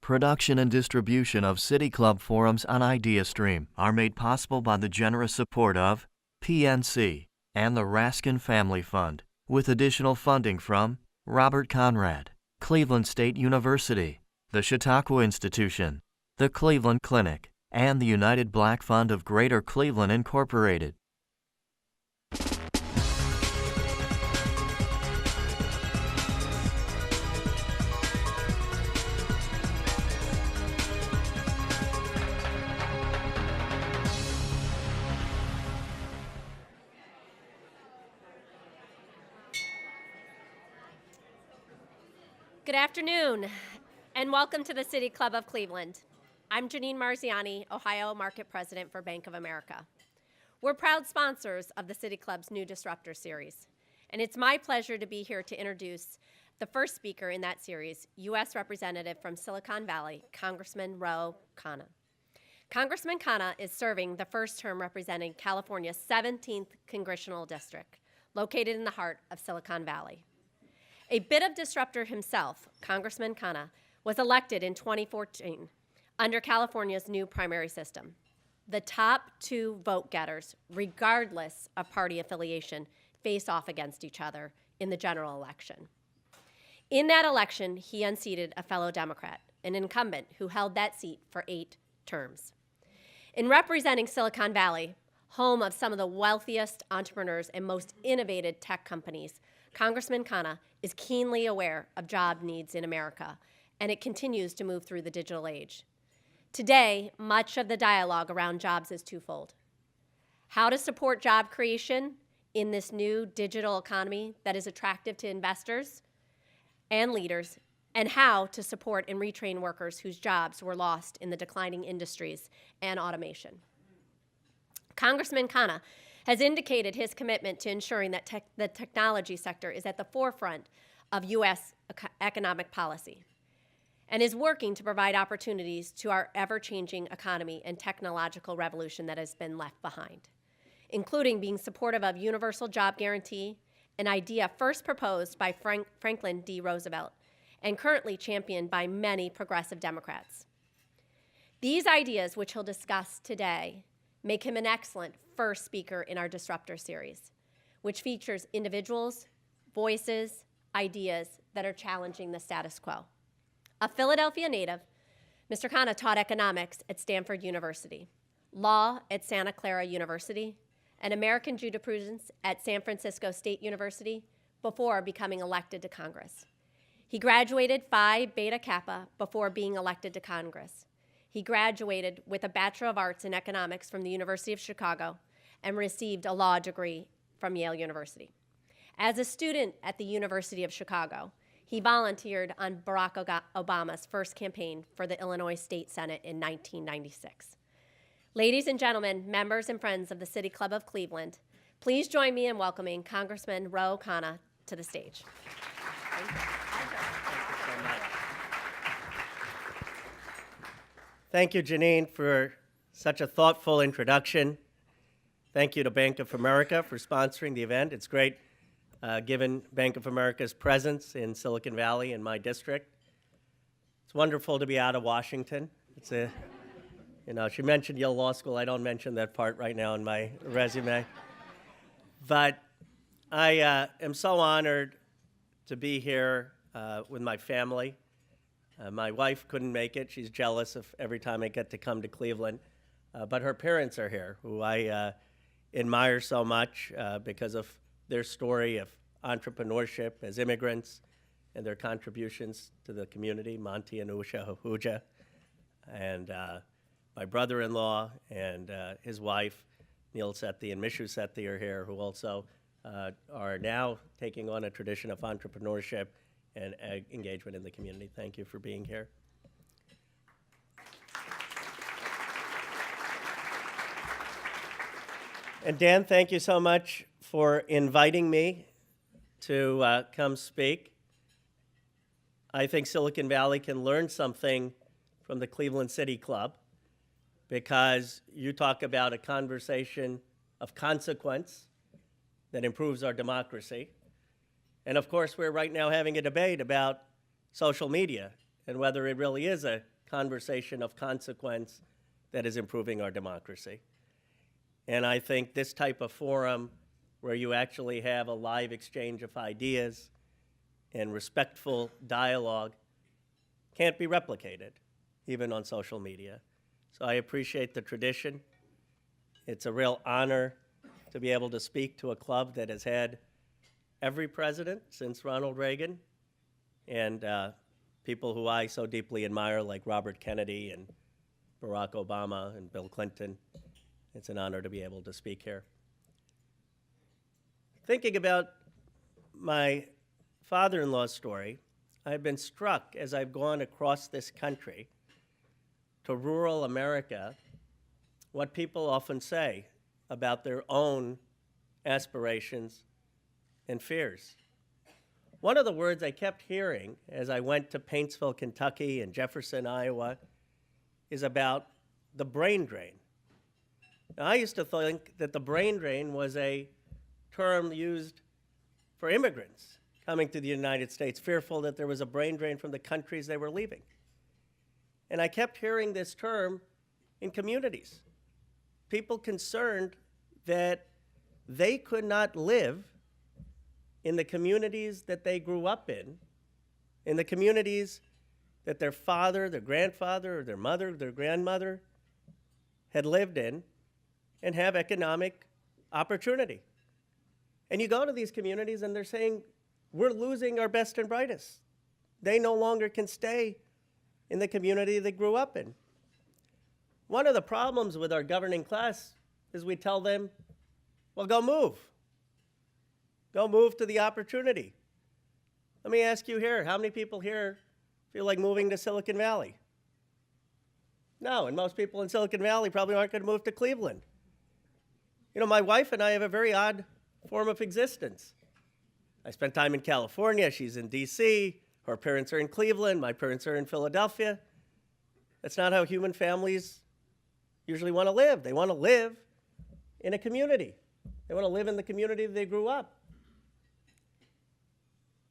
Production and distribution of City Club forums on IdeaStream are made possible by the generous support of PNC and the Raskin Family Fund, with additional funding from Robert Conrad, Cleveland State University, the Chautauqua Institution, the Cleveland Clinic, and the United Black Fund of Greater Cleveland, Incorporated. Good afternoon, and welcome to the City Club of Cleveland. I'm Janine Marziani, Ohio Market President for Bank of America. We're proud sponsors of the City Club's new Disruptor Series, and it's my pleasure to be here to introduce the first speaker in that series, U.S. Representative from Silicon Valley, Congressman Ro Khanna. Congressman Khanna is serving the first term representing California's 17th Congressional District, located in the heart of Silicon Valley. A bit of disruptor himself, Congressman Khanna was elected in 2014 under California's new primary system. The top two vote getters, regardless of party affiliation, face off against each other in the general election. In that election, he unseated a fellow Democrat, an incumbent who held that seat for 8 terms. In representing Silicon Valley, home of some of the wealthiest entrepreneurs and most innovative tech companies, Congressman Khanna is keenly aware of job needs in America, and it continues to move through the digital age. Today, much of the dialogue around jobs is twofold: how to support job creation in this new digital economy that is attractive to investors and leaders, and how to support and retrain workers whose jobs were lost in the declining industries and automation. Congressman Khanna has indicated his commitment to ensuring that the technology sector is at the forefront of U.S. economic policy, and is working to provide opportunities to our ever-changing economy and technological revolution that has been left behind, including being supportive of universal job guarantee, an idea first proposed by Franklin D. Roosevelt and currently championed by many progressive Democrats. These ideas, which he'll discuss today, make him an excellent first speaker in our Disruptor Series, which features individuals, voices, ideas that are challenging the status quo. A Philadelphia native, Mr. Khanna taught economics at Stanford University, law at Santa Clara University, and American jurisprudence at San Francisco State University before becoming elected to Congress. He graduated Phi Beta Kappa before being elected to Congress. He graduated with a Bachelor of Arts in Economics from the University of Chicago and received a law degree from Yale University. As a student at the University of Chicago, he volunteered on Barack Obama's first campaign for the Illinois State Senate in 1996. Ladies and gentlemen, members and friends of the City Club of Cleveland, please join me in welcoming Congressman Ro Khanna to the stage. Thank you. Thank you, Janine, for such a thoughtful introduction. Thank you to Bank of America for sponsoring the event. It's great, given Bank of America's presence in Silicon Valley in my district. It's wonderful to be out of Washington. It's she mentioned Yale Law School. I don't mention that part right now in my resume. But I am so honored to be here with my family. My wife couldn't make it. She's jealous of every time I get to come to Cleveland. But her parents are here, who I admire so much because of their story of entrepreneurship as immigrants and their contributions to the community, Monty and Usha Huja. And my brother-in-law and his wife, Neil Sethi and Mishu Sethi, are here, who also are now taking on a tradition of entrepreneurship and engagement in the community. Thank you for being here. And Dan, thank you so much for inviting me to come speak. I think Silicon Valley can learn something from the Cleveland City Club, because you talk about a conversation of consequence that improves our democracy. And of course, we're right now having a debate about social media and whether it really is a conversation of consequence that is improving our democracy. And I think this type of forum where you actually have a live exchange of ideas and respectful dialogue can't be replicated, even on social media. So I appreciate the tradition. It's a real honor to be able to speak to a club that has had every president since Ronald Reagan, and people who I so deeply admire, like Robert Kennedy and Barack Obama and Bill Clinton. It's an honor to be able to speak here. Thinking about my father-in-law's story, I've been struck as I've gone across this country to rural America what people often say about their own aspirations and fears. One of the words I kept hearing as I went to Paintsville, Kentucky and Jefferson, Iowa, is about the brain drain. Now, I used to think that the brain drain was a term used for immigrants coming to the United States, fearful that there was a brain drain from the countries they were leaving. And I kept hearing this term in communities. People concerned that they could not live in the communities that they grew up in the communities that their father, their grandfather, or their mother, their grandmother had lived in, and have economic opportunity. And you go to these communities and they're saying, we're losing our best and brightest. They no longer can stay in the community they grew up in. One of the problems with our governing class is we tell them, well, go move. Go move to the opportunity. Let me ask you here, how many people here feel like moving to Silicon Valley? No, and most people in Silicon Valley probably aren't going to move to Cleveland. You know, my wife and I have a very odd form of existence. I spent time in California, she's in DC, her parents are in Cleveland, my parents are in Philadelphia. That's not how human families usually want to live. They want to live in a community. They want to live in the community they grew up.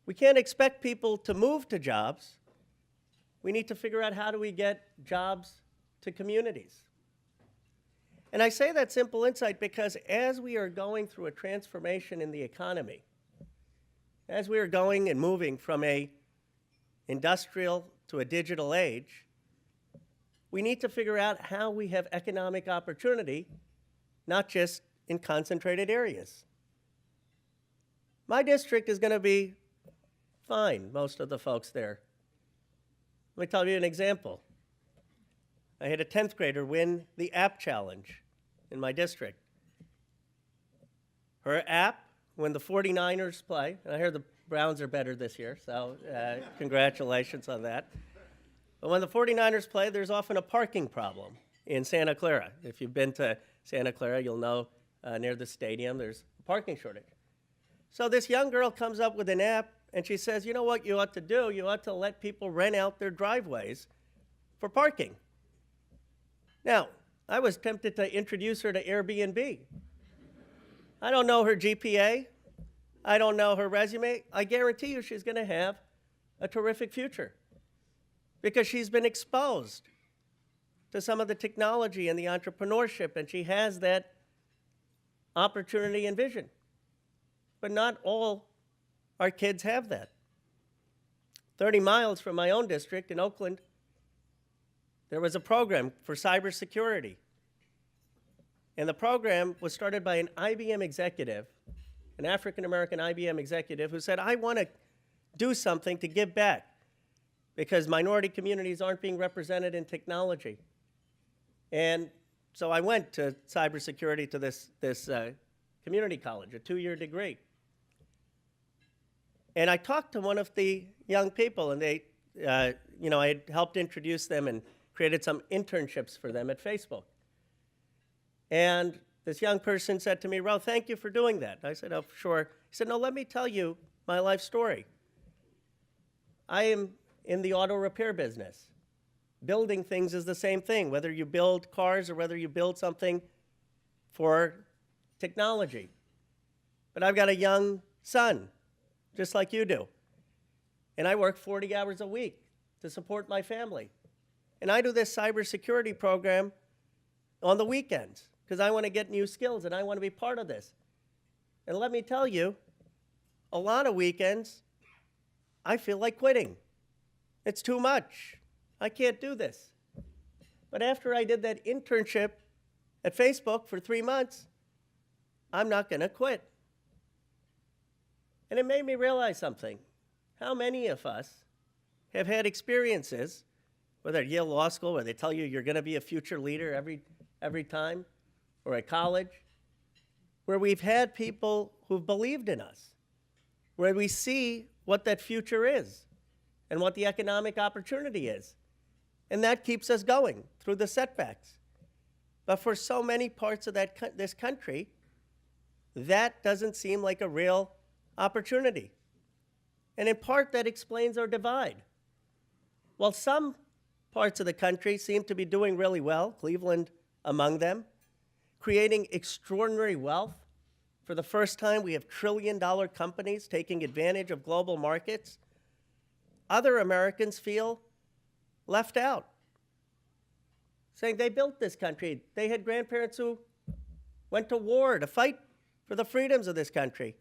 We can't expect people to move to jobs. We need to figure out how do we get jobs to communities. And I say that simple insight because as we are going through a transformation in the economy, as we are going and moving from a industrial to a digital age, we need to figure out how we have economic opportunity, not just in concentrated areas. My district is going to be fine, most of the folks there. Let me tell you an example. I had a 10th grader win the app challenge in my district. Her app, when the 49ers play, and I hear the Browns are better this year, so congratulations on that. But when the 49ers play, there's often a parking problem in Santa Clara. If you've been to Santa Clara, you'll know near the stadium there's a parking shortage. So this young girl comes up with an app, and she says, you know what you ought to do? You ought to let people rent out their driveways for parking. Now, I was tempted to introduce her to Airbnb. I don't know her GPA. I don't know her resume. I guarantee you she's going to have a terrific future because she's been exposed to some of the technology and the entrepreneurship, and she has that opportunity and vision. But not all our kids have that. 30 miles from my own district in Oakland, there was a program for cybersecurity. And the program was started by an IBM executive, an African-American IBM executive who said, I want to do something to give back because minority communities aren't being represented in technology. And so I went to cybersecurity to this community college, a 2-year degree. And I talked to one of the young people, and they, I had helped introduce them and created some internships for them at Facebook. And this young person said to me, Ro, thank you for doing that. I said, oh, sure. He said, no, let me tell you my life story. I am in the auto repair business. Building things is the same thing, whether you build cars or whether you build something for technology. But I've got a young son, just like you do. And I work 40 hours a week to support my family. And I do this cybersecurity program on the weekends because I want to get new skills and I want to be part of this. And let me tell you, a lot of weekends, I feel like quitting. It's too much. I can't do this. But after I did that internship at Facebook for 3 months, I'm not going to quit. And it made me realize something. How many of us have had experiences, whether at Yale Law School, where they tell you you're going to be a future leader every time, or at college, where we've had people who've believed in us, where we see what that future is and what the economic opportunity is. And that keeps us going through the setbacks. But for so many parts of this country, that doesn't seem like a real opportunity. And in part, that explains our divide. While some parts of the country seem to be doing really well, Cleveland among them, creating extraordinary wealth. For the first time, we have trillion-dollar companies taking advantage of global markets. Other Americans feel left out, saying they built this country. They had grandparents who went to war to fight for the freedoms of this country.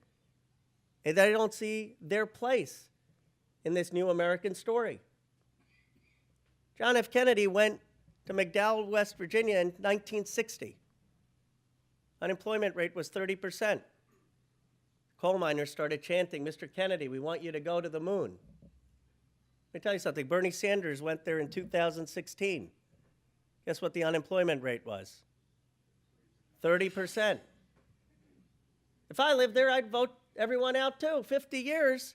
And they don't see their place in this new American story. John F. Kennedy went to McDowell, West Virginia in 1960. Unemployment rate was 30%. Coal miners started chanting, "Mr. Kennedy, we want you to go to the moon." Let me tell you something. Bernie Sanders went there in 2016. Guess what the unemployment rate was? 30%. If I lived there, I'd vote everyone out too. 50 years,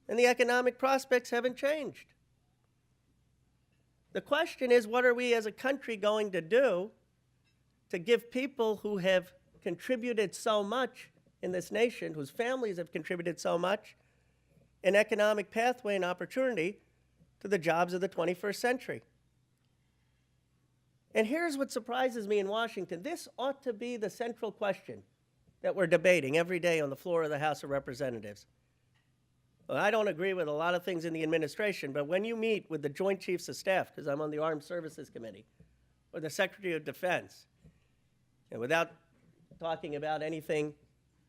and the economic prospects haven't changed. The question is, what are we as a country going to do to give people who have contributed so much in this nation, whose families have contributed so much, an economic pathway and opportunity to the jobs of the 21st century? And here's what surprises me in Washington. This ought to be the central question that we're debating every day on the floor of the House of Representatives. Well, I don't agree with a lot of things in the administration, but when you meet with the Joint Chiefs of Staff, because I'm on the Armed Services Committee, or the Secretary of Defense, and without talking about anything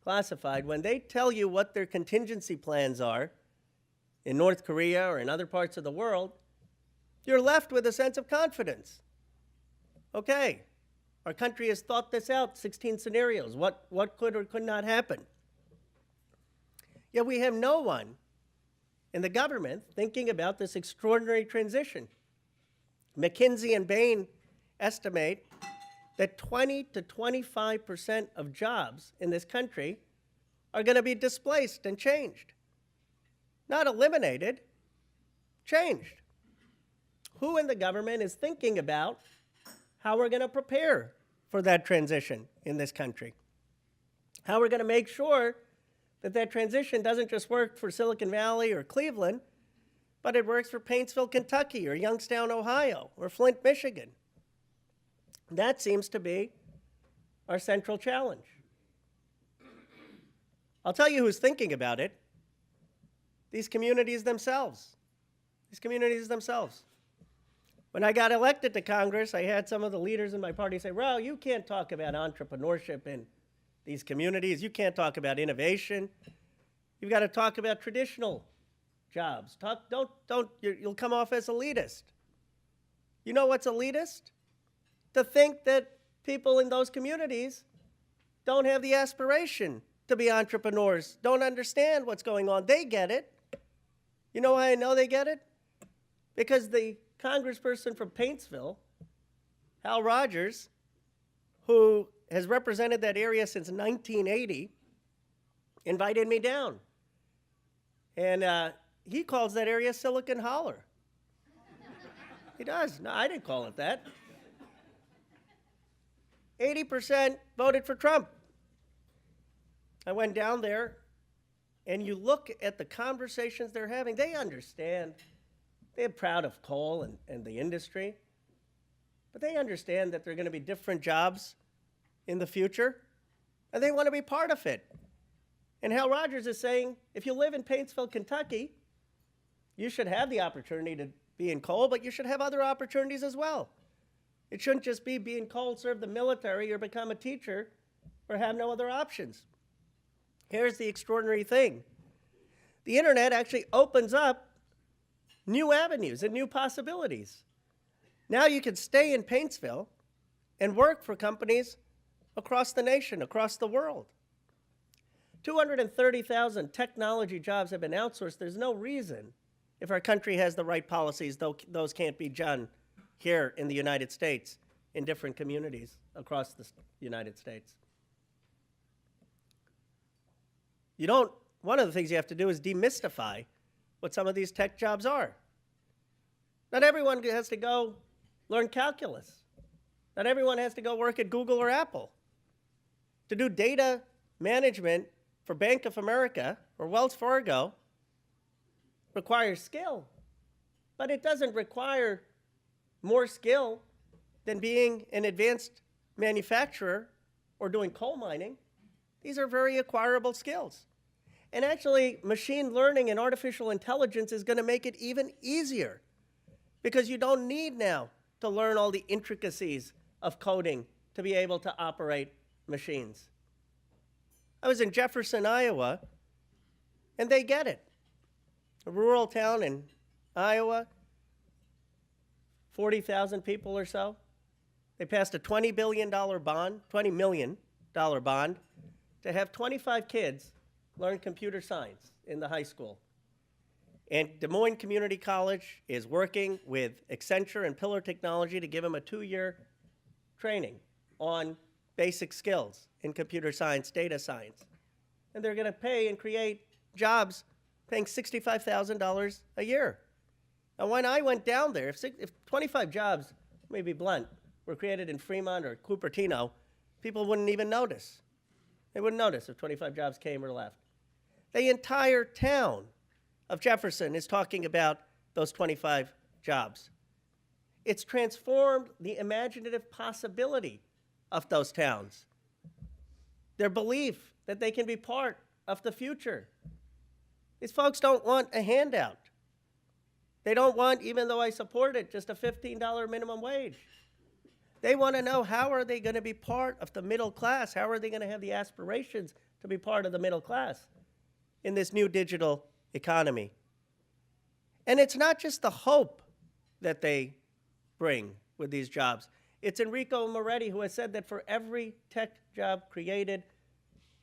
classified, when they tell you what their contingency plans are in North Korea or in other parts of the world, you're left with a sense of confidence. Okay, our country has thought this out, 16 scenarios, what could or could not happen. Yet we have no one in the government thinking about this extraordinary transition. McKinsey and Bain estimate that 20 to 25% of jobs in this country are going to be displaced and changed. Not eliminated, changed. Who in the government is thinking about how we're going to prepare for that transition in this country? How we're going to make sure that that transition doesn't just work for Silicon Valley or Cleveland, but it works for Paintsville, Kentucky, or Youngstown, Ohio, or Flint, Michigan. That seems to be our central challenge. I'll tell you who's thinking about it. These communities themselves. These communities themselves. When I got elected to Congress, I had some of the leaders in my party say, "Ro, you can't talk about entrepreneurship in these communities. You can't talk about innovation. You've got to talk about traditional jobs. You'll come off as elitist." You know what's elitist? To think that people in those communities don't have the aspiration to be entrepreneurs, don't understand what's going on. They get it. You know why I know they get it? Because the congressperson from Paintsville, Hal Rogers, who has represented that area since 1980, invited me down. And he calls that area Silicon Holler. He does. No, I didn't call it that. 80% voted for Trump. I went down there, and you look at the conversations they're having. They understand. They're proud of coal and the industry, but they understand that there are going to be different jobs in the future, and they want to be part of it. And Hal Rogers is saying, if you live in Paintsville, Kentucky, you should have the opportunity to be in coal, but you should have other opportunities as well. It shouldn't just be in coal, serve the military, or become a teacher, or have no other options. Here's the extraordinary thing. The internet actually opens up new avenues and new possibilities. Now you can stay in Paintsville and work for companies across the nation, across the world. 230,000 technology jobs have been outsourced. There's no reason, if our country has the right policies, those can't be done here in the United States, in different communities across the United States. One of the things you have to do is demystify what some of these tech jobs are. Not everyone has to go learn calculus. Not everyone has to go work at Google or Apple. To do data management for Bank of America or Wells Fargo requires skill, but it doesn't require more skill than being an advanced manufacturer or doing coal mining. These are very acquirable skills. And actually, machine learning and artificial intelligence is going to make it even easier, because you don't need now to learn all the intricacies of coding to be able to operate machines. I was in Jefferson, Iowa, and they get it. A rural town in Iowa, 40,000 people or so. They passed a $20 million bond to have 25 kids learn computer science in the high school. And Des Moines Community College is working with Accenture and Pillar Technology to give them a 2-year training on basic skills in computer science, data science. And they're going to pay and create jobs paying $65,000 a year. And when I went down there, if 25 jobs, let me be blunt, were created in Fremont or Cupertino, people wouldn't even notice. They wouldn't notice if 25 jobs came or left. The entire town of Jefferson is talking about those 25 jobs. It's transformed the imaginative possibility of those towns, their belief that they can be part of the future. These folks don't want a handout. They don't want, even though I support it, just a $15 minimum wage. They want to know, how are they going to be part of the middle class? How are they going to have the aspirations to be part of the middle class in this new digital economy? And it's not just the hope that they bring with these jobs. It's Enrico Moretti who has said that for every tech job created,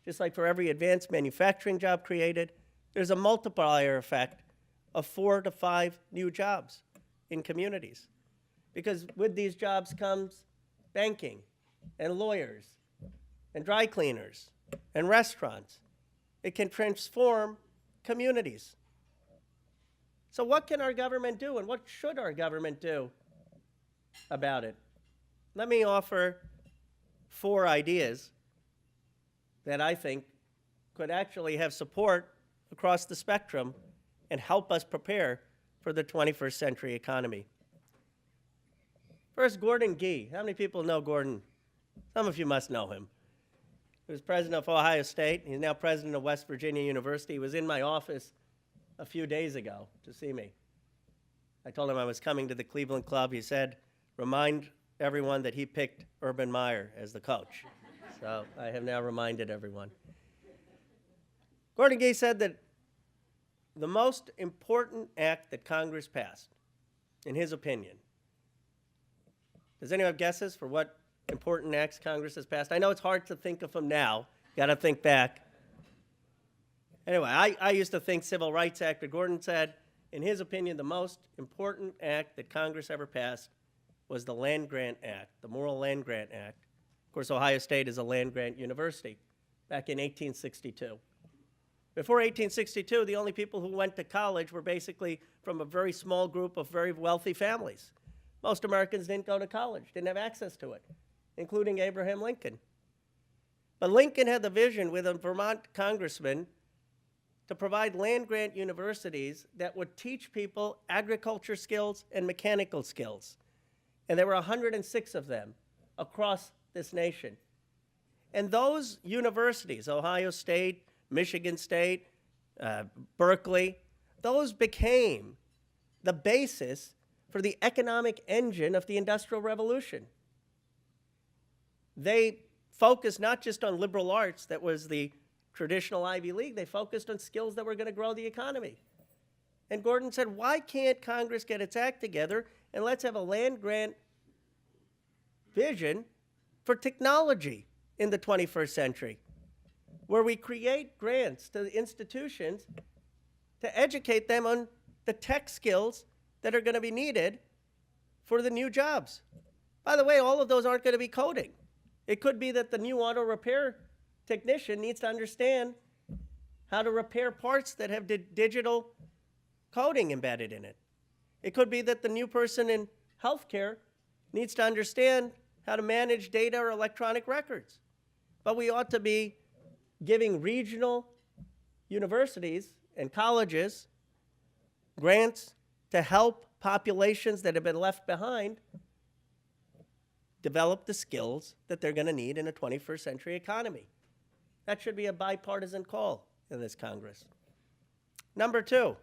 just like for every advanced manufacturing job created, there's a multiplier effect of 4 to 5 new jobs in communities. Because with these jobs comes banking and lawyers and dry cleaners and restaurants. It can transform communities. So what can our government do, and what should our government do about it? Let me offer 4 ideas that I think could actually have support across the spectrum and help us prepare for the 21st century economy. First, Gordon Gee. How many people know Gordon? Some of you must know him. He was president of Ohio State. He's now president of West Virginia University. He was in my office a few days ago to see me. I told him I was coming to the Cleveland Club. He said, remind everyone that he picked Urban Meyer as the coach. So I have now reminded everyone. Gordon Gee said that the most important act that Congress passed, in his opinion, does anyone have guesses for what important acts Congress has passed? I know it's hard to think of them now. Got to think back. Anyway, I used to think Civil Rights Act, but Gordon said, in his opinion, the most important act that Congress ever passed was the Land Grant Act, the Morrill Land Grant Act. Of course, Ohio State is a land grant university, back in 1862. Before 1862, the only people who went to college were basically from a very small group of very wealthy families. Most Americans didn't go to college, didn't have access to it, including Abraham Lincoln. But Lincoln had the vision with a Vermont congressman to provide land-grant universities that would teach people agriculture skills and mechanical skills. And there were 106 of them across this nation. And those universities, Ohio State, Michigan State, Berkeley, those became the basis for the economic engine of the Industrial Revolution. They focused not just on liberal arts, that was the traditional Ivy League, they focused on skills that were going to grow the economy. And Gordon said, why can't Congress get its act together and let's have a land grant vision for technology in the 21st century, where we create grants to the institutions to educate them on the tech skills that are going to be needed for the new jobs. By the way, all of those aren't going to be coding. It could be that the new auto repair technician needs to understand how to repair parts that have digital coding embedded in it. It could be that the new person in healthcare needs to understand how to manage data or electronic records. But we ought to be giving regional universities and colleges grants to help populations that have been left behind develop the skills that they're going to need in a 21st century economy. That should be a bipartisan call in this Congress. Number two,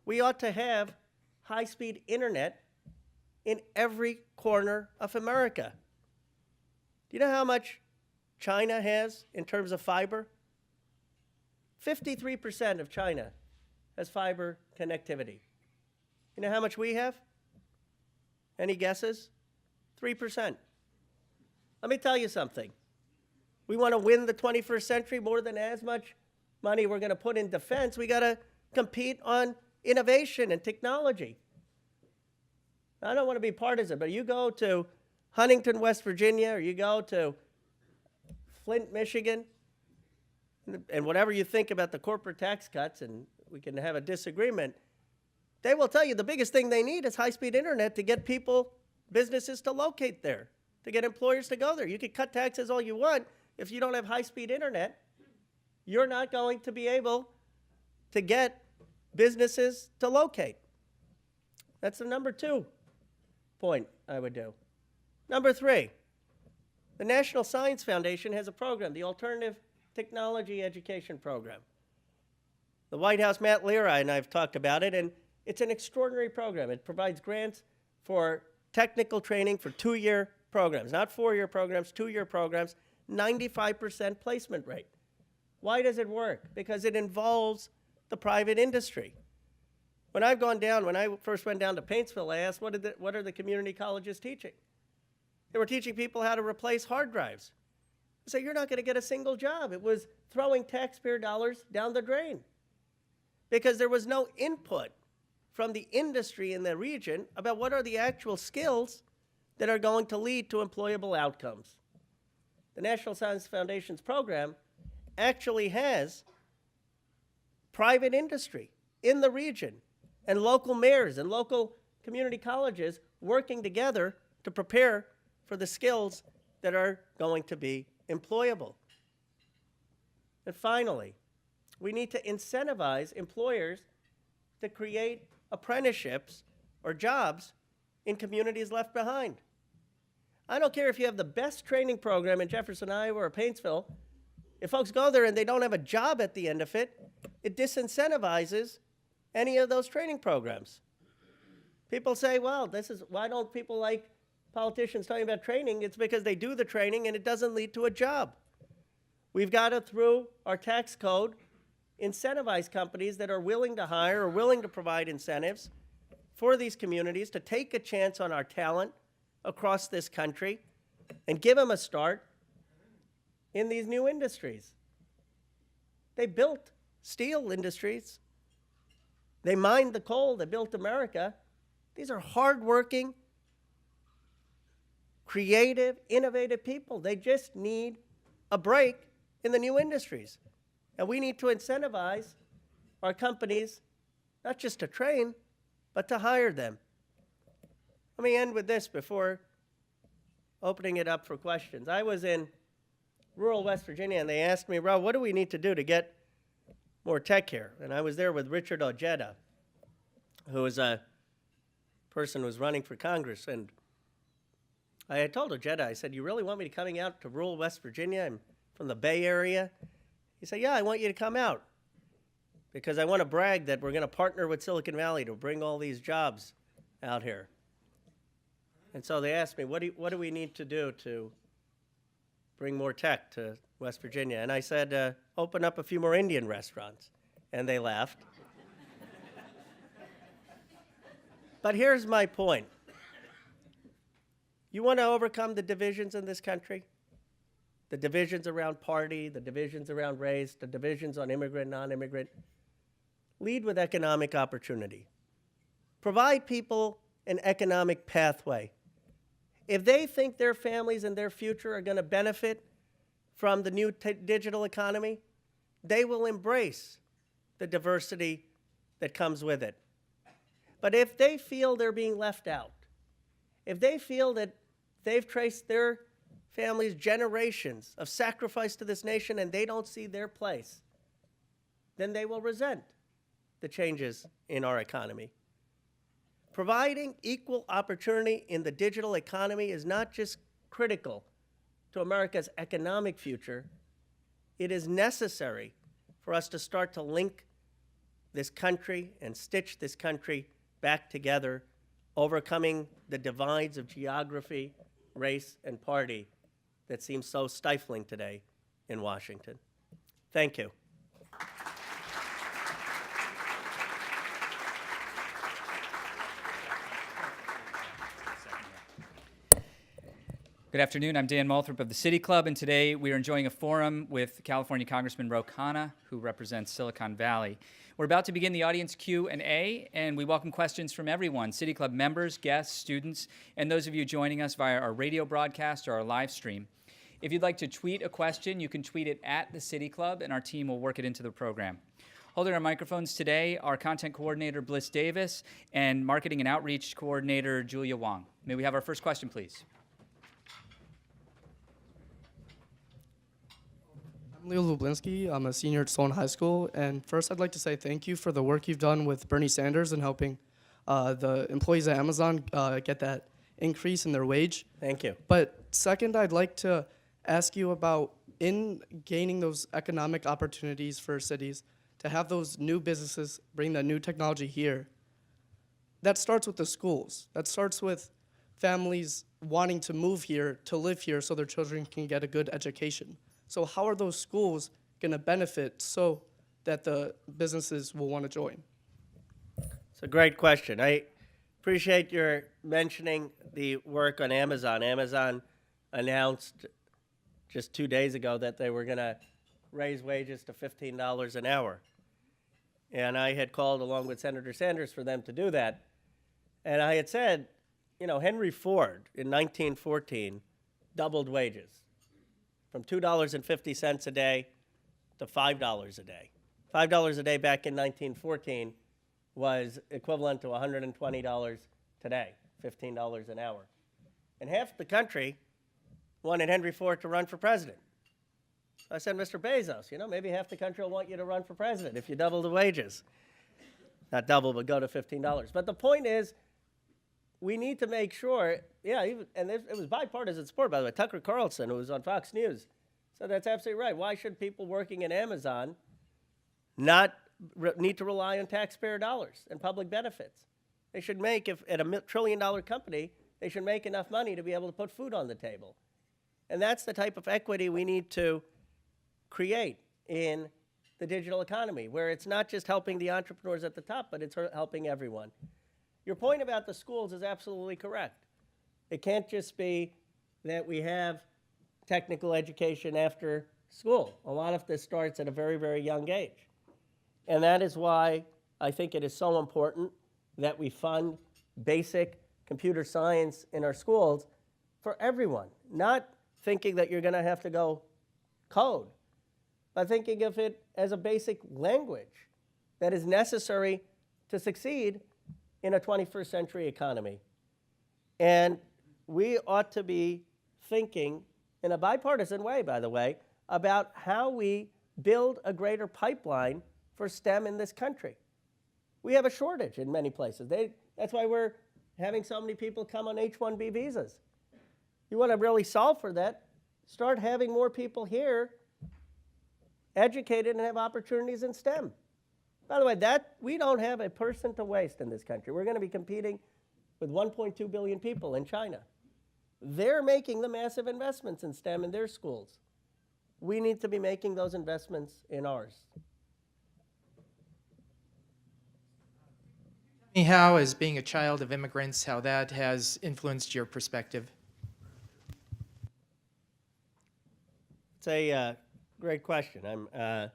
we ought to have high-speed internet in every corner of America. Do you know how much China has in terms of fiber? 53% of China has fiber connectivity. You know how much we have? Any guesses? 3%. Let me tell you something. We want to win the 21st century more than as much money we're going to put in defense. We got to compete on innovation and technology. I don't want to be partisan, but you go to Huntington, West Virginia, or you go to Flint, Michigan, and whatever you think about the corporate tax cuts, and we can have a disagreement, they will tell you the biggest thing they need is high-speed internet to get people, businesses to locate there, to get employers to go there. You can cut taxes all you want. If you don't have high-speed internet, you're not going to be able to get businesses to locate. That's the number two point I would do. Number three, the National Science Foundation has a program, the Alternative Technology Education Program. The White House, Matt Leary, and I've talked about it, and it's an extraordinary program. It provides grants for technical training for 2-year programs, not 4-year programs, 2-year programs, 95% placement rate. Why does it work? Because it involves the private industry. When I first went down to Paintsville, I asked, what are the community colleges teaching? They were teaching people how to replace hard drives. I said, you're not going to get a single job. It was throwing taxpayer dollars down the drain because there was no input from the industry in the region about what are the actual skills that are going to lead to employable outcomes. The National Science Foundation's program actually has private industry in the region and local mayors and local community colleges working together to prepare for the skills that are going to be employable. And finally, we need to incentivize employers to create apprenticeships or jobs in communities left behind. I don't care if you have the best training program in Jefferson, Iowa, or Paintsville. If folks go there and they don't have a job at the end of it, it disincentivizes any of those training programs. People say, well, why don't people like politicians talking about training? It's because they do the training and it doesn't lead to a job. We've got to, through our tax code, incentivize companies that are willing to hire or willing to provide incentives for these communities to take a chance on our talent across this country and give them a start in these new industries. They built steel industries. They mined the coal that built America. These are hardworking, creative, innovative people. They just need a break in the new industries. And we need to incentivize our companies not just to train, but to hire them. Let me end with this before opening it up for questions. I was in rural West Virginia, and they asked me, Ro, what do we need to do to get more tech here? And I was there with Richard Ojeda, who is a person who was running for Congress. And I had told Ojeda, I said, you really want me to coming out to rural West Virginia? I'm from the Bay Area. He said, yeah, I want you to come out because I want to brag that we're going to partner with Silicon Valley to bring all these jobs out here. And so they asked me, what do we need to do to bring more tech to West Virginia? And I said, open up a few more Indian restaurants. And they laughed. But here's my point. You want to overcome the divisions in this country? The divisions around party, the divisions around race, the divisions on immigrant, non-immigrant. Lead with economic opportunity. Provide people an economic pathway. If they think their families and their future are going to benefit from the new digital economy, they will embrace the diversity that comes with it. But if they feel they're being left out, if they feel that they've traced their families' generations of sacrifice to this nation and they don't see their place, then they will resent the changes in our economy. Providing equal opportunity in the digital economy is not just critical to America's economic future, it is necessary for us to start to link this country and stitch this country back together, overcoming the divides of geography, race, and party that seem so stifling today in Washington. Thank you. Good afternoon. I'm Dan Moulthrop of the City Club, and today we are enjoying a forum with California Congressman Ro Khanna, who represents Silicon Valley. We're about to begin the audience Q&A, and we welcome questions from everyone, City Club members, guests, students, and those of you joining us via our radio broadcast or our live stream. If you'd like to tweet a question, you can tweet it at the City Club, and our team will work it into the program. Holding our microphones today are Content Coordinator Bliss Davis and Marketing and Outreach Coordinator Julia Wong. May we have our first question, please? I'm Leo Lublinsky. I'm a senior at Sloan High School. And first, I'd like to say thank you for the work you've done with Bernie Sanders and helping the employees at Amazon get that increase in their wage. Thank you. But second, I'd like to ask you about in gaining those economic opportunities for cities, to have those new businesses bring that new technology here. That starts with the schools. That starts with families wanting to move here, to live here, so their children can get a good education. So how are those schools going to benefit so that the businesses will want to join? It's a great question. I appreciate your mentioning the work on Amazon. Amazon announced just 2 days ago that they were going to raise wages to $15 an hour. And I had called along with Senator Sanders for them to do that. And I had said, you know, Henry Ford in 1914 doubled wages from $2.50 a day to $5 a day. $5 a day back in 1914 was equivalent to $120 today, $15 an hour. And half the country wanted Henry Ford to run for president. I said, Mr. Bezos, you know, maybe half the country will want you to run for president if you double the wages. Not double, but go to $15. But the point is, we need to make sure, and it was bipartisan support, by the way. Tucker Carlson, who was on Fox News, said that's absolutely right. Why should people working in Amazon not need to rely on taxpayer dollars and public benefits? They should make, if at $1 trillion company, they should make enough money to be able to put food on the table. And that's the type of equity we need to create in the digital economy, where it's not just helping the entrepreneurs at the top, but it's helping everyone. Your point about the schools is absolutely correct. It can't just be that we have technical education after school. A lot of this starts at a very, very young age. And that is why I think it is so important that we fund basic computer science in our schools for everyone, not thinking that you're going to have to go code, but thinking of it as a basic language that is necessary to succeed in a 21st century economy. And we ought to be thinking in a bipartisan way, by the way, about how we build a greater pipeline for STEM in this country. We have a shortage in many places. That's why we're having so many people come on H-1B visas. You want to really solve for that, start having more people here educated and have opportunities in STEM. By the way, we don't have a person to waste in this country. We're going to be competing with 1.2 billion people in China. They're making the massive investments in STEM in their schools. We need to be making those investments in ours. How, as being a child of immigrants, how that has influenced your perspective? It's a great question. I'm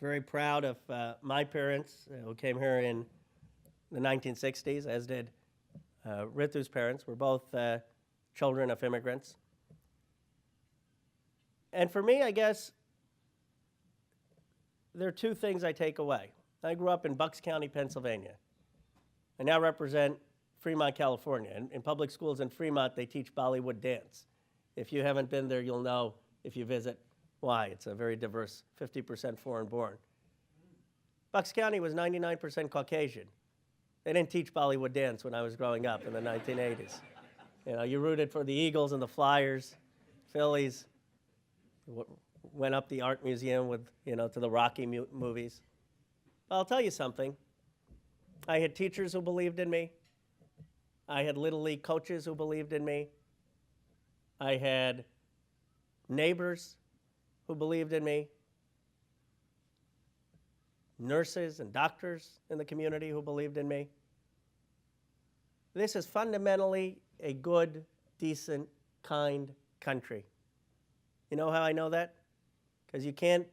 very proud of my parents who came here in the 1960s, as did Rithu's parents. We're both children of immigrants. And for me, I guess, there are two things I take away. I grew up in Bucks County, Pennsylvania. I now represent Fremont, California. In public schools in Fremont, they teach Bollywood dance. If you haven't been there, you'll know if you visit why. It's a very diverse, 50% foreign-born. Bucks County was 99% Caucasian. They didn't teach Bollywood dance when I was growing up in the 1980s. You know, you rooted for the Eagles and the Flyers, Phillies, went up the art museum with, to the Rocky movies. I'll tell you something. I had teachers who believed in me. I had Little League coaches who believed in me. I had neighbors who believed in me. Nurses and doctors in the community who believed in me. This is fundamentally a good, decent, kind country. You know how I know that? Because you can't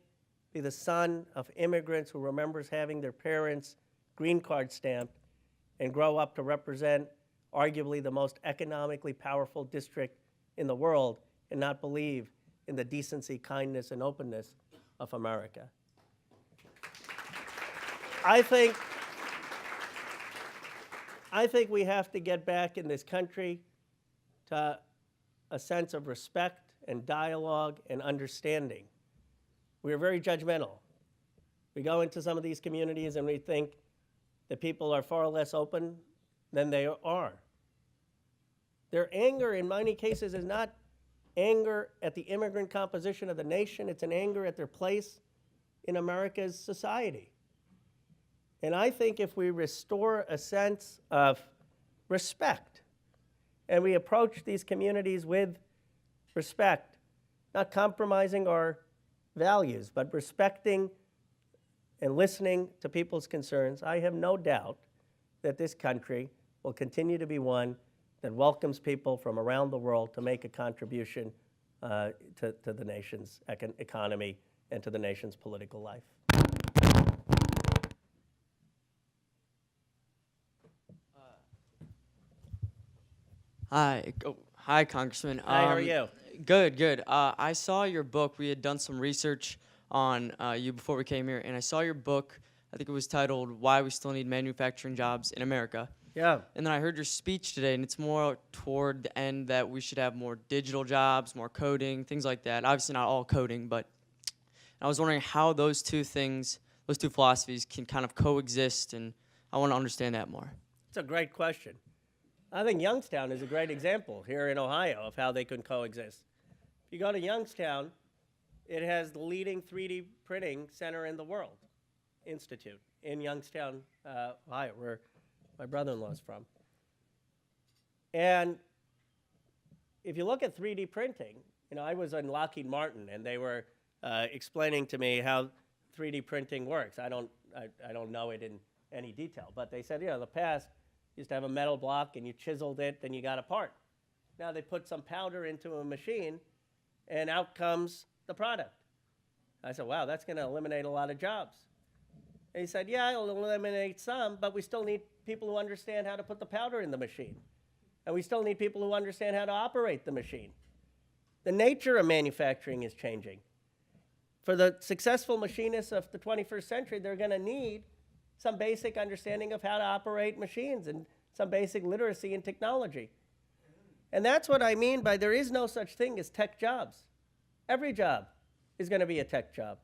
be the son of immigrants who remembers having their parents' green card stamped and grow up to represent arguably the most economically powerful district in the world and not believe in the decency, kindness, and openness of America. I think we have to get back in this country to a sense of respect and dialogue and understanding. We are very judgmental. We go into some of these communities and we think that people are far less open than they are. Their anger in many cases is not anger at the immigrant composition of the nation, it's an anger at their place in America's society. And I think if we restore a sense of respect and we approach these communities with respect, not compromising our values, but respecting and listening to people's concerns, I have no doubt that this country will continue to be one that welcomes people from around the world to make a contribution to the nation's economy and to the nation's political life. Hi, Congressman. Hi, how are you? Good. I saw your book. We had done some research on you before we came here, and I saw your book. I think it was titled "Why We Still Need Manufacturing Jobs in America." Yeah. And then I heard your speech today, and it's more toward the end that we should have more digital jobs, more coding, things like that. Obviously not all coding, but I was wondering how those two things, those two philosophies can kind of coexist, and I want to understand that more. It's a great question. I think Youngstown is a great example here in Ohio of how they can coexist. If you go to Youngstown, it has the leading 3D printing center in the world, Institute, in Youngstown, Ohio, where my brother-in-law is from. And if you look at 3D printing, I was in Lockheed Martin, and they were explaining to me how 3D printing works. I don't know it in any detail, but they said, in the past, you used to have a metal block, and you chiseled it, then you got a part. Now they put some powder into a machine, and out comes the product. I said, wow, that's going to eliminate a lot of jobs. And he said, yeah, it'll eliminate some, but we still need people who understand how to put the powder in the machine. And we still need people who understand how to operate the machine. The nature of manufacturing is changing. For the successful machinists of the 21st century, they're going to need some basic understanding of how to operate machines and some basic literacy in technology. And that's what I mean by there is no such thing as tech jobs. Every job is going to be a tech job.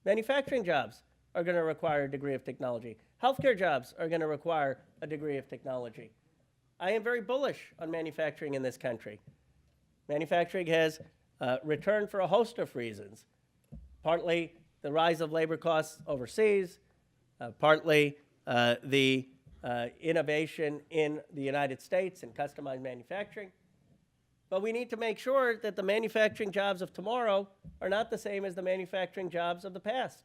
Manufacturing jobs are going to require a degree of technology. Healthcare jobs are going to require a degree of technology. I am very bullish on manufacturing in this country. Manufacturing has returned for a host of reasons. Partly the rise of labor costs overseas, partly the innovation in the United States and customized manufacturing. But we need to make sure that the manufacturing jobs of tomorrow are not the same as the manufacturing jobs of the past.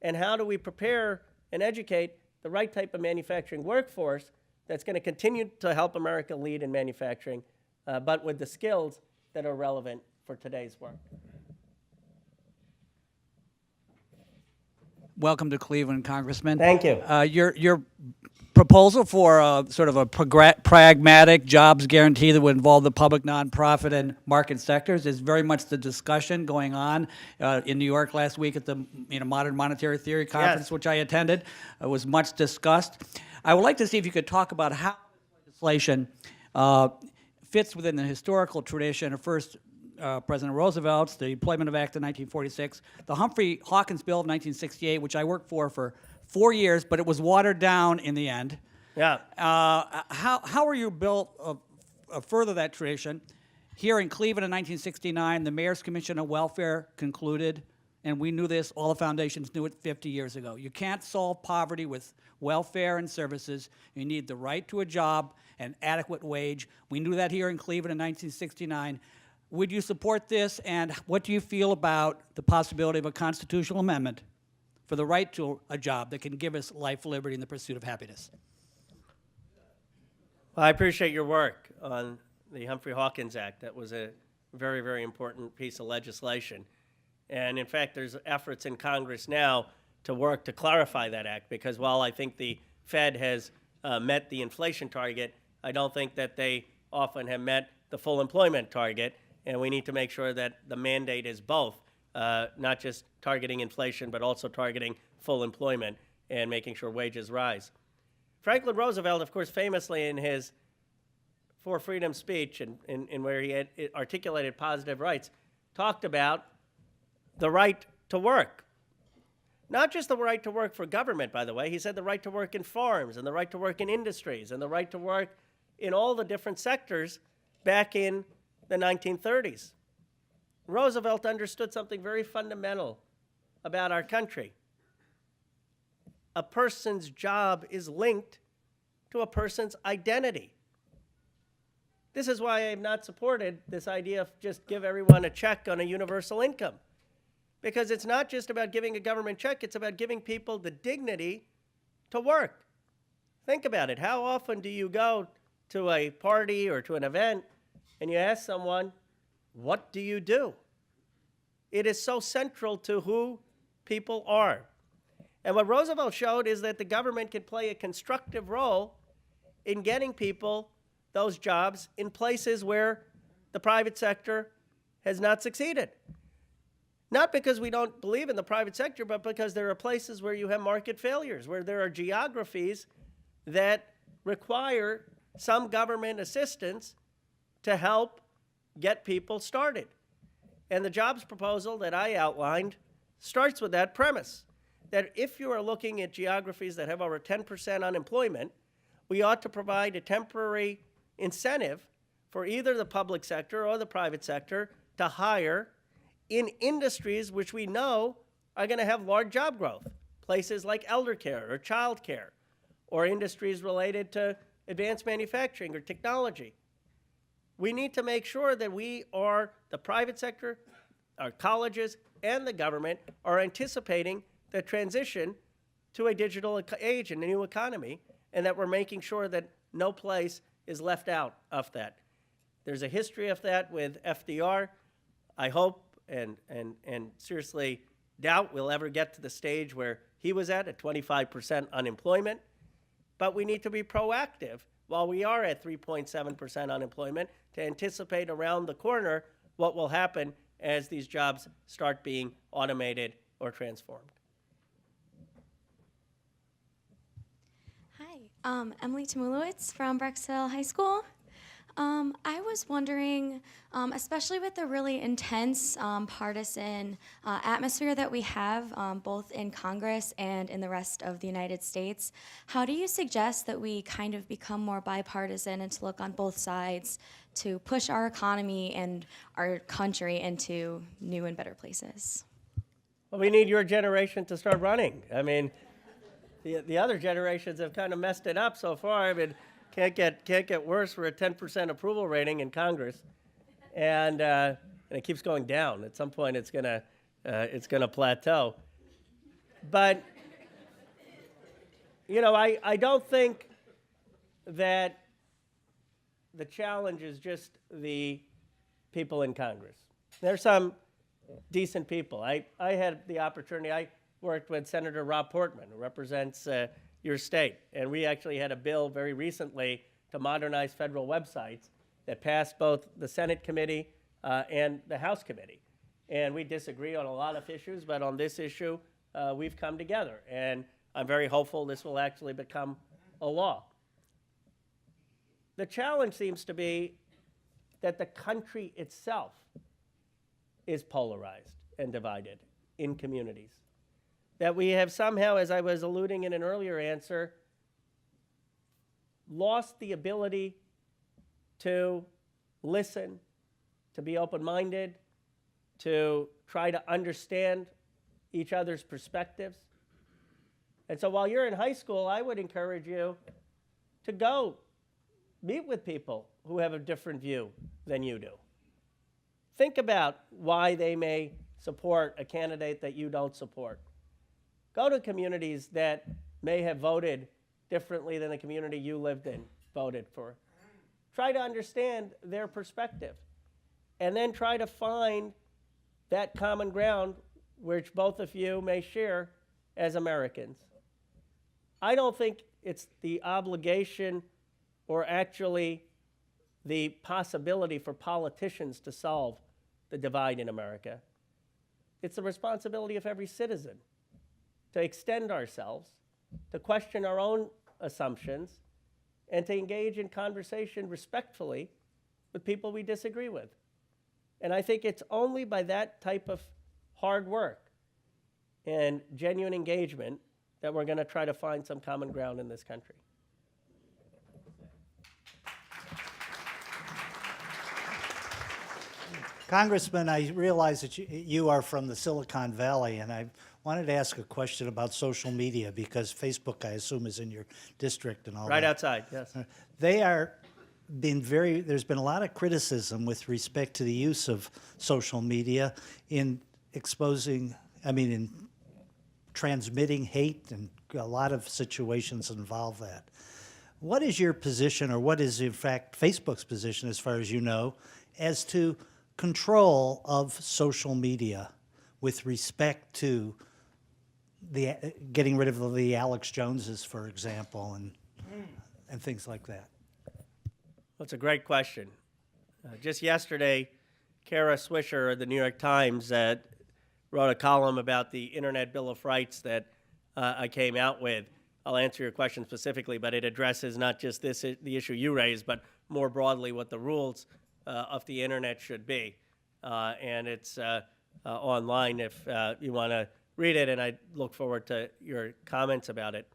And how do we prepare and educate the right type of manufacturing workforce that's going to continue to help America lead in manufacturing, but with the skills that are relevant for today's work? Welcome to Cleveland, Congressman. Thank you. Your proposal for sort of a pragmatic jobs guarantee that would involve the public, nonprofit, and market sectors is very much the discussion going on in New York last week at the Modern Monetary Theory Conference, Yes. which I attended. It was much discussed. I would like to see if you could talk about how this legislation fits within the historical tradition of first President Roosevelt's, the Employment Act of 1946, the Humphrey Hawkins Bill of 1968, which I worked for 4 years, but it was watered down in the end. Yeah. How are you built further that tradition? Here in Cleveland in 1969, the Mayor's Commission on Welfare concluded, and we knew this, all the foundations knew it 50 years ago. You can't solve poverty with welfare and services. You need the right to a job and adequate wage. We knew that here in Cleveland in 1969. Would you support this, and what do you feel about the possibility of a constitutional amendment for the right to a job that can give us life, liberty, and the pursuit of happiness? Well, I appreciate your work on the Humphrey Hawkins Act. That was a very, very important piece of legislation. And in fact, there's efforts in Congress now to work to clarify that act, because while I think the Fed has met the inflation target, I don't think that they often have met the full employment target. And we need to make sure that the mandate is both, not just targeting inflation, but also targeting full employment and making sure wages rise. Franklin Roosevelt, of course, famously in his For Freedom speech, and where he had articulated positive rights, talked about the right to work. Not just the right to work for government, by the way. He said the right to work in farms, and the right to work in industries, and the right to work in all the different sectors back in the 1930s. Roosevelt understood something very fundamental about our country. A person's job is linked to a person's identity. This is why I have not supported this idea of just give everyone a check on a universal income. Because it's not just about giving a government check, it's about giving people the dignity to work. Think about it. How often do you go to a party or to an event and you ask someone, what do you do? It is so central to who people are. And what Roosevelt showed is that the government can play a constructive role in getting people those jobs in places where the private sector has not succeeded. Not because we don't believe in the private sector, but because there are places where you have market failures, where there are geographies that require some government assistance to help get people started. And the jobs proposal that I outlined starts with that premise, that if you are looking at geographies that have over 10% unemployment, we ought to provide a temporary incentive for either the public sector or the private sector to hire in industries which we know are going to have large job growth, places like elder care or child care, or industries related to advanced manufacturing or technology. We need to make sure that we are, the private sector, our colleges, and the government are anticipating the transition to a digital age and a new economy, and that we're making sure that no place is left out of that. There's a history of that with FDR. I hope and seriously doubt we'll ever get to the stage where he was at 25% unemployment. But we need to be proactive while we are at 3.7% unemployment to anticipate around the corner what will happen as these jobs start being automated or transformed. Hi, Emily Tamulowicz from Brecksville High School. I was wondering, especially with the really intense partisan atmosphere that we have both in Congress and in the rest of the United States, how do you suggest that we kind of become more bipartisan and to look on both sides to push our economy and our country into new and better places? Well, we need your generation to start running. I mean, The other generations have kind of messed it up so far. I mean, can't get worse. We're at 10% approval rating in Congress, and it keeps going down. At some point, it's gonna plateau. But you know, I don't think that the challenge is just the people in Congress. There's some decent people. I had the opportunity. I worked with Senator Rob Portman, who represents your state. And we actually had a bill very recently to modernize federal websites that passed both the Senate committee and the House committee. And we disagree on a lot of issues, but on this issue, we've come together. And I'm very hopeful this will actually become a law. The challenge seems to be that the country itself is polarized and divided in communities. That we have somehow, as I was alluding in an earlier answer, lost the ability to listen, to be open-minded, to try to understand each other's perspectives. And so while you're in high school, I would encourage you to go meet with people who have a different view than you do. Think about why they may support a candidate that you don't support. Go to communities that may have voted differently than the community you lived in voted for. Try to understand their perspective, and then try to find that common ground which both of you may share as Americans. I don't think it's the obligation or actually the possibility for politicians to solve the divide in America. It's the responsibility of every citizen to extend ourselves, to question our own assumptions, and to engage in conversation respectfully with people we disagree with. And I think it's only by that type of hard work and genuine engagement that we're going to try to find some common ground in this country. Congressman, I realize that you are from the Silicon Valley, and I wanted to ask a question about social media because Facebook, I assume, is in your district and all that. Right outside, yes. They are there's been a lot of criticism with respect to the use of social media in in transmitting hate, and a lot of situations involve that. What is your position, or what is in fact Facebook's position, as far as you know, as to control of social media with respect to the getting rid of the Alex Joneses, for example, and things like that? Well, it's a great question. Just yesterday, Kara Swisher of the New York Times wrote a column about the Internet Bill of Rights that I came out with. I'll answer your question specifically, but it addresses not just the issue you raised, but more broadly what the rules of the Internet should be. And it's online if you want to read it, and I look forward to your comments about it.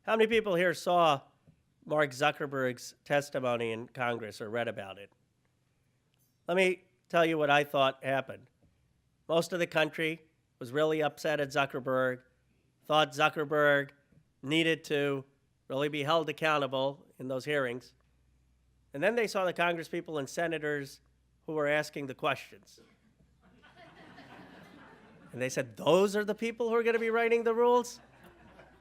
How many people here saw Mark Zuckerberg's testimony in Congress or read about it? Let me tell you what I thought happened. Most of the country was really upset at Zuckerberg, thought Zuckerberg needed to really be held accountable in those hearings. And then they saw the congresspeople and senators who were asking the questions. And they said, those are the people who are going to be writing the rules?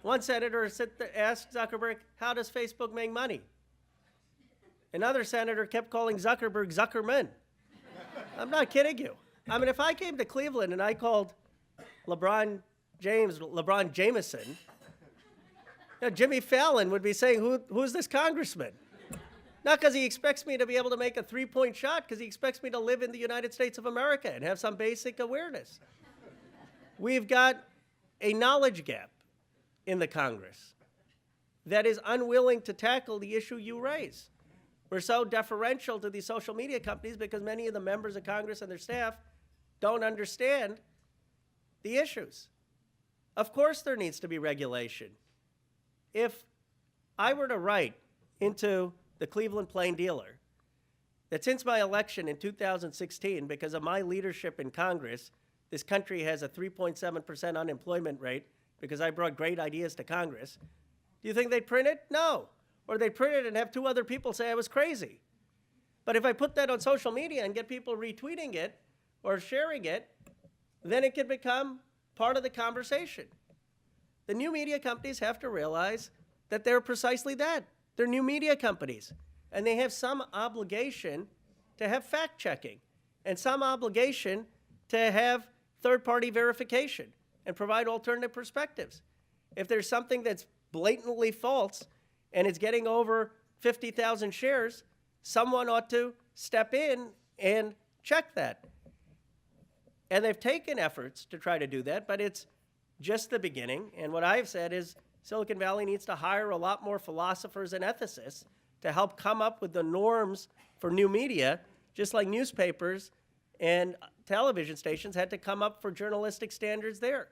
One senator asked Zuckerberg, how does Facebook make money? Another senator kept calling Zuckerberg Zuckerman. I'm not kidding you. I mean, if I came to Cleveland and I called LeBron Jameson, Jimmy Fallon would be saying, who's this congressman? Not because he expects me to be able to make a three-point shot, because he expects me to live in the United States of America and have some basic awareness. We've got a knowledge gap in the Congress that is unwilling to tackle the issue you raise. We're so deferential to these social media companies because many of the members of Congress and their staff don't understand the issues. Of course there needs to be regulation. If I were to write into the Cleveland Plain Dealer that since my election in 2016, because of my leadership in Congress, this country has a 3.7% unemployment rate because I brought great ideas to Congress, do you think they'd print it? No. Or they'd print it and have 2 other people say I was crazy. But if I put that on social media and get people retweeting it or sharing it, then it can become part of the conversation. The new media companies have to realize that they're precisely that. They're new media companies, and they have some obligation to have fact-checking and some obligation to have third-party verification and provide alternative perspectives. If there's something that's blatantly false and it's getting over 50,000 shares, someone ought to step in and check that. And they've taken efforts to try to do that, but it's just the beginning. And what I've said is Silicon Valley needs to hire a lot more philosophers and ethicists to help come up with the norms for new media, just like newspapers and television stations had to come up for journalistic standards there.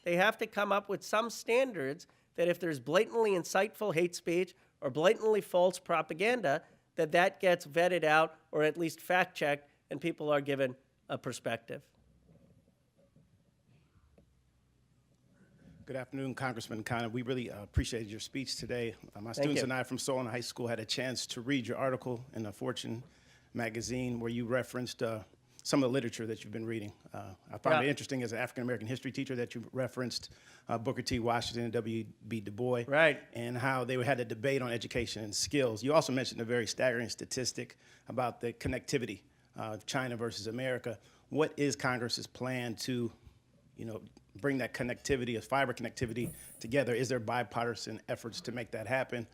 They have to come up with some standards that if there's blatantly insightful hate speech or blatantly false propaganda, that gets vetted out or at least fact-checked and people are given a perspective. Good afternoon, Congressman Khanna. We really appreciated your speech today. My students and I from Solon High School had a chance to read your article in the Fortune magazine where you referenced some of the literature that you've been reading. I found it interesting as an African-American history teacher that you referenced Booker T. Washington and W.B. Du Bois, right, and how they had a debate on education and skills. You also mentioned a very staggering statistic about the connectivity of China versus America. What is Congress's plan to, bring that connectivity, fiber connectivity together? Is there bipartisan efforts to make that happen,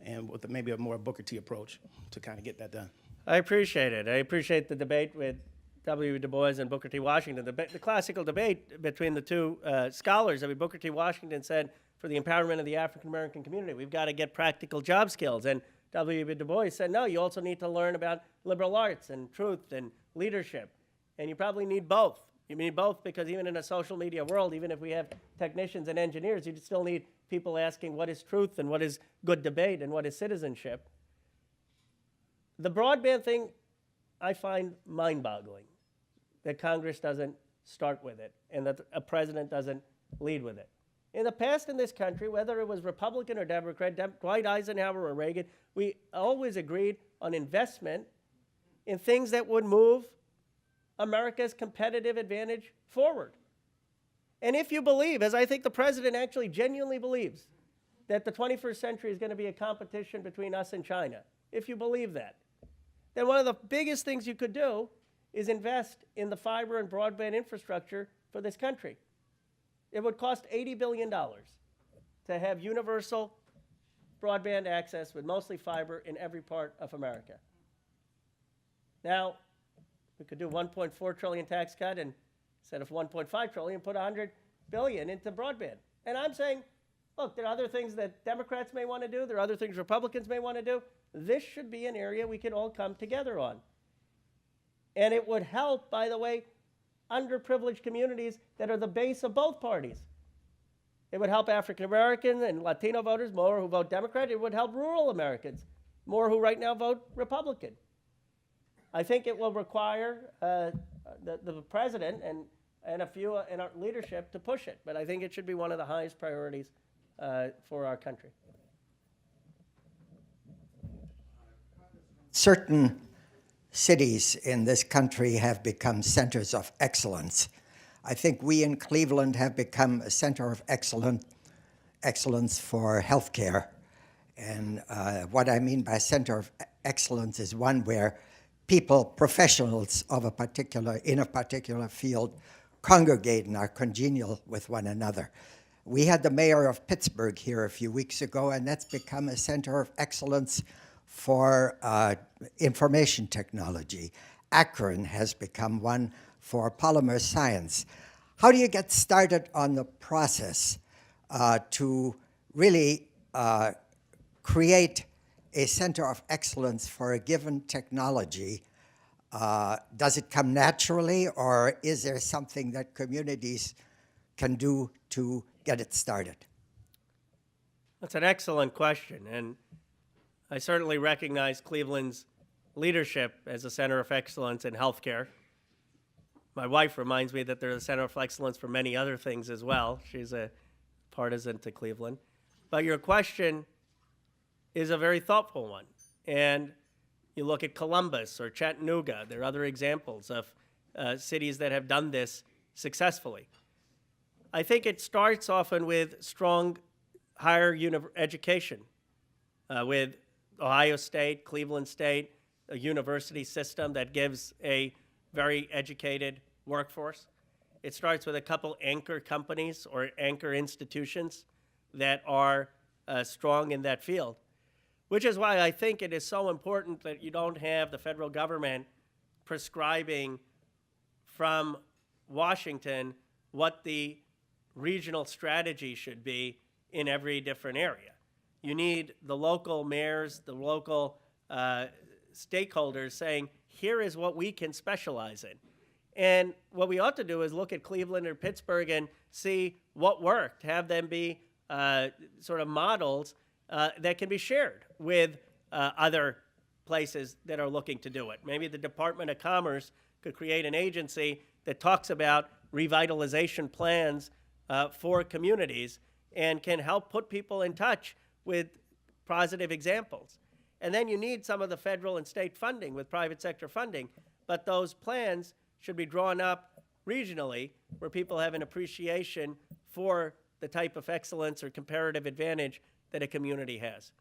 and with maybe a more Booker T approach to kind of get that done? I appreciate it. I appreciate the debate with W. Du Bois and Booker T. Washington. The classical debate between the two scholars. Booker T. Washington said, for the empowerment of the African-American community, we've got to get practical job skills. And W. Du Bois said, no, you also need to learn about liberal arts and truth and leadership. And you probably need both. You need both because even in a social media world, even if we have technicians and engineers, you still need people asking what is truth and what is good debate and what is citizenship. The broadband thing, I find mind-boggling that Congress doesn't start with it and that a president doesn't lead with it. In the past in this country, whether it was Republican or Democrat, Dwight Eisenhower or Reagan, we always agreed on investment in things that would move America's competitive advantage forward. And if you believe, as I think the president actually genuinely believes, that the 21st century is going to be a competition between us and China, if you believe that, then one of the biggest things you could do is invest in the fiber and broadband infrastructure for this country. It would cost $80 billion to have universal broadband access with mostly fiber in every part of America. Now, we could do 1.4 trillion tax cut and instead of 1.5 trillion, put 100 billion into broadband. And I'm saying, look, there are other things that Democrats may want to do. There are other things Republicans may want to do. This should be an area we can all come together on. And it would help, by the way, underprivileged communities that are the base of both parties. It would help African American and Latino voters, more who vote Democrat. It would help rural Americans, more who right now vote Republican. I think it will require the president and a few in our leadership to push it, but I think it should be one of the highest priorities for our country. Certain cities in this country have become centers of excellence. I think we in Cleveland have become a center of excellence for healthcare. And what I mean by center of excellence is one where people, professionals of in a particular field, congregate and are congenial with one another. We had the mayor of Pittsburgh here a few weeks ago, and that's become a center of excellence for information technology. Akron has become one for polymer science. How do you get started on the process to really create a center of excellence for a given technology? Does it come naturally, or is there something that communities can do to get it started? That's an excellent question, and I certainly recognize Cleveland's leadership as a center of excellence in healthcare. My wife reminds me that they're a center of excellence for many other things as well. She's a partisan to Cleveland. But your question is a very thoughtful one. And you look at Columbus or Chattanooga, there are other examples of cities that have done this successfully. I think it starts often with strong higher education, with Ohio State, Cleveland State, a university system that gives a very educated workforce. It starts with a couple anchor companies or anchor institutions that are strong in that field, which is why I think it is so important that you don't have the federal government prescribing from Washington what the regional strategy should be in every different area. You need the local mayors, the local stakeholders saying, here is what we can specialize in. And what we ought to do is look at Cleveland or Pittsburgh and see what worked, have them be sort of models that can be shared with other places that are looking to do it. Maybe the Department of Commerce could create an agency that talks about revitalization plans for communities and can help put people in touch with positive examples. And then you need some of the federal and state funding with private sector funding, but those plans should be drawn up regionally where people have an appreciation for the type of excellence or comparative advantage that a community has.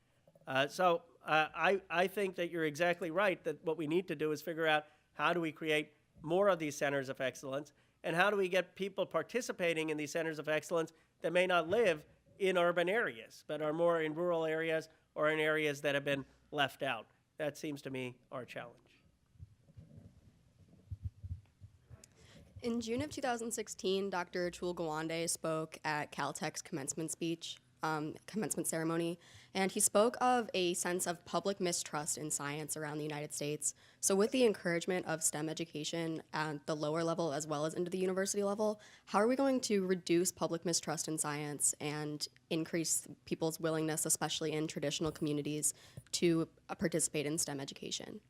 So I think that you're exactly right, that what we need to do is figure out how do we create more of these centers of excellence, and how do we get people participating in these centers of excellence that may not live in urban areas, but are more in rural areas or in areas that have been left out. That seems to me our challenge. In June of 2016, Dr. Atul Gawande spoke at Caltech's commencement ceremony, and he spoke of a sense of public mistrust in science around the United States. So with the encouragement of STEM education at the lower level as well as into the university level, how are we going to reduce public mistrust in science and increase people's willingness, especially in traditional communities, to participate in STEM education?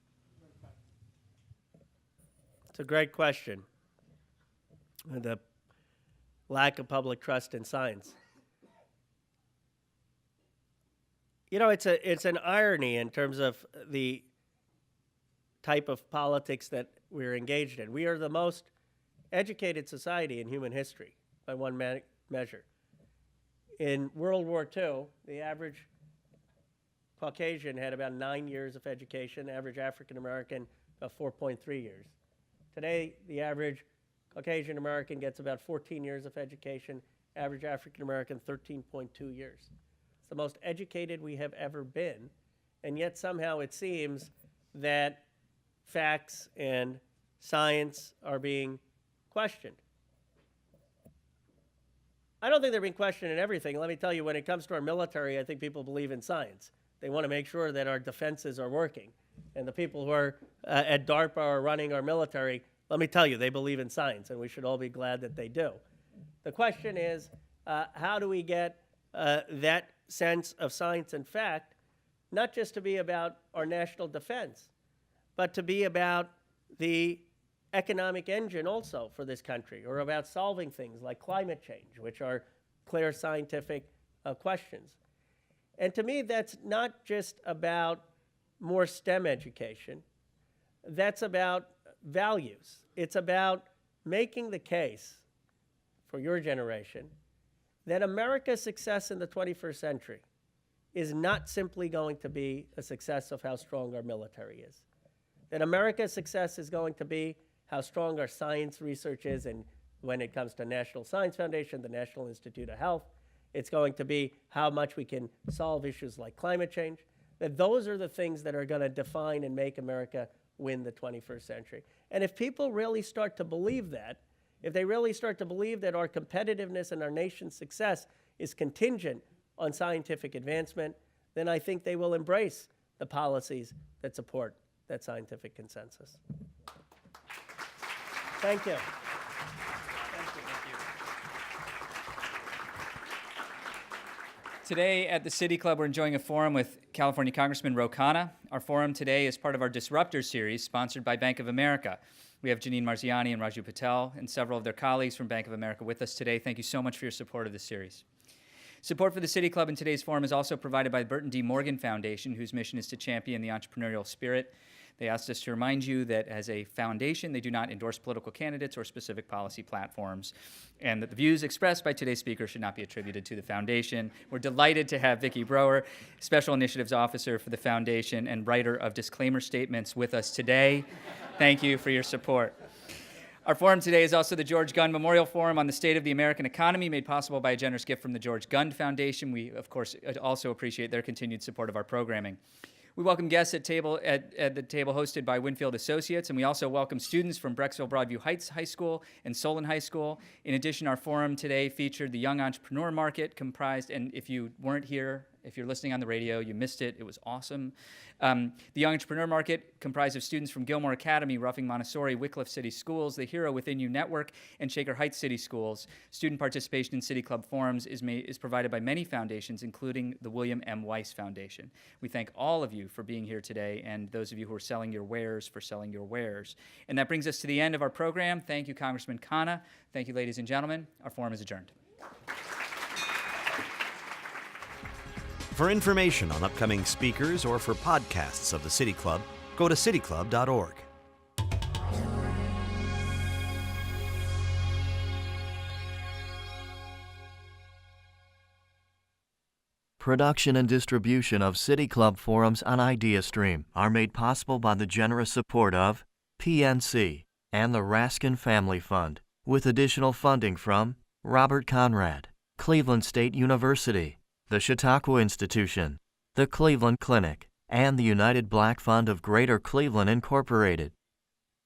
It's a great question. The lack of public trust in science. You know, it's an irony in terms of the type of politics that we're engaged in. We are the most educated society in human history by one measure. In World War II, the average Caucasian had about 9 years of education, average African American about 4.3 years. Today, the average Caucasian American gets about 14 years of education, average African American 13.2 years. It's the most educated we have ever been, and yet somehow it seems that facts and science are being questioned. I don't think they're being questioned in everything. Let me tell you, when it comes to our military, I think people believe in science. They want to make sure that our defenses are working. And the people who are at DARPA are running our military, let me tell you, they believe in science, and we should all be glad that they do. The question is, how do we get that sense of science and fact, not just to be about our national defense, but to be about the economic engine also for this country, or about solving things like climate change, which are clear scientific questions. And to me, that's not just about more STEM education. That's about values. It's about making the case for your generation that America's success in the 21st century is not simply going to be a success of how strong our military is. That America's success is going to be how strong our science research is, and when it comes to National Science Foundation, the National Institute of Health, it's going to be how much we can solve issues like climate change. That those are the things that are going to define and make America win the 21st century. And if people really start to believe that, if they really start to believe that our competitiveness and our nation's success is contingent on scientific advancement, then I think they will embrace the policies that support that scientific consensus. Thank you. Today at the City Club, we're enjoying a forum with California Congressman Ro Khanna. Our forum today is part of our Disruptor series sponsored by Bank of America. We have Janine Marziani and Raju Patel and several of their colleagues from Bank of America with us today. Thank you so much for your support of this series. Support for the City Club in today's forum is also provided by the Burton D. Morgan Foundation, whose mission is to champion the entrepreneurial spirit. They asked us to remind you that as a foundation, they do not endorse political candidates or specific policy platforms, and that the views expressed by today's speaker should not be attributed to the foundation. We're delighted to have Vicki Brower, Special Initiatives Officer for the foundation and writer of disclaimer statements, with us today. Thank you for your support. Our forum today is also the George Gund Memorial Forum on the State of the American Economy, made possible by a generous gift from the George Gund Foundation. We, of course, also appreciate their continued support of our programming. We welcome guests at the table hosted by Winfield Associates, and we also welcome students from Brecksville Broadview Heights High School and Solon High School. In addition, our forum today featured the Young Entrepreneur Market, comprised, and if you weren't here, if you're listening on the radio, you missed it. It was awesome. The Young Entrepreneur Market, comprised of students from Gilmore Academy, Roughing Montessori, Wycliffe City Schools, the Hero Within You Network, and Shaker Heights City Schools. Student participation in City Club forums is provided by many foundations, including the William M. Weiss Foundation. We thank all of you for being here today, and those of you who are selling your wares for selling your wares. And that brings us to the end of our program. Thank you, Congressman Khanna. Thank you, ladies and gentlemen. Our forum is adjourned. For information on upcoming speakers or for podcasts of the City Club, go to cityclub.org. Production and distribution of City Club forums on IdeaStream are made possible by the generous support of PNC and the Raskin Family Fund, with additional funding from Robert Conrad, Cleveland State University, the Chautauqua Institution, the Cleveland Clinic, and the United Black Fund of Greater Cleveland Incorporated.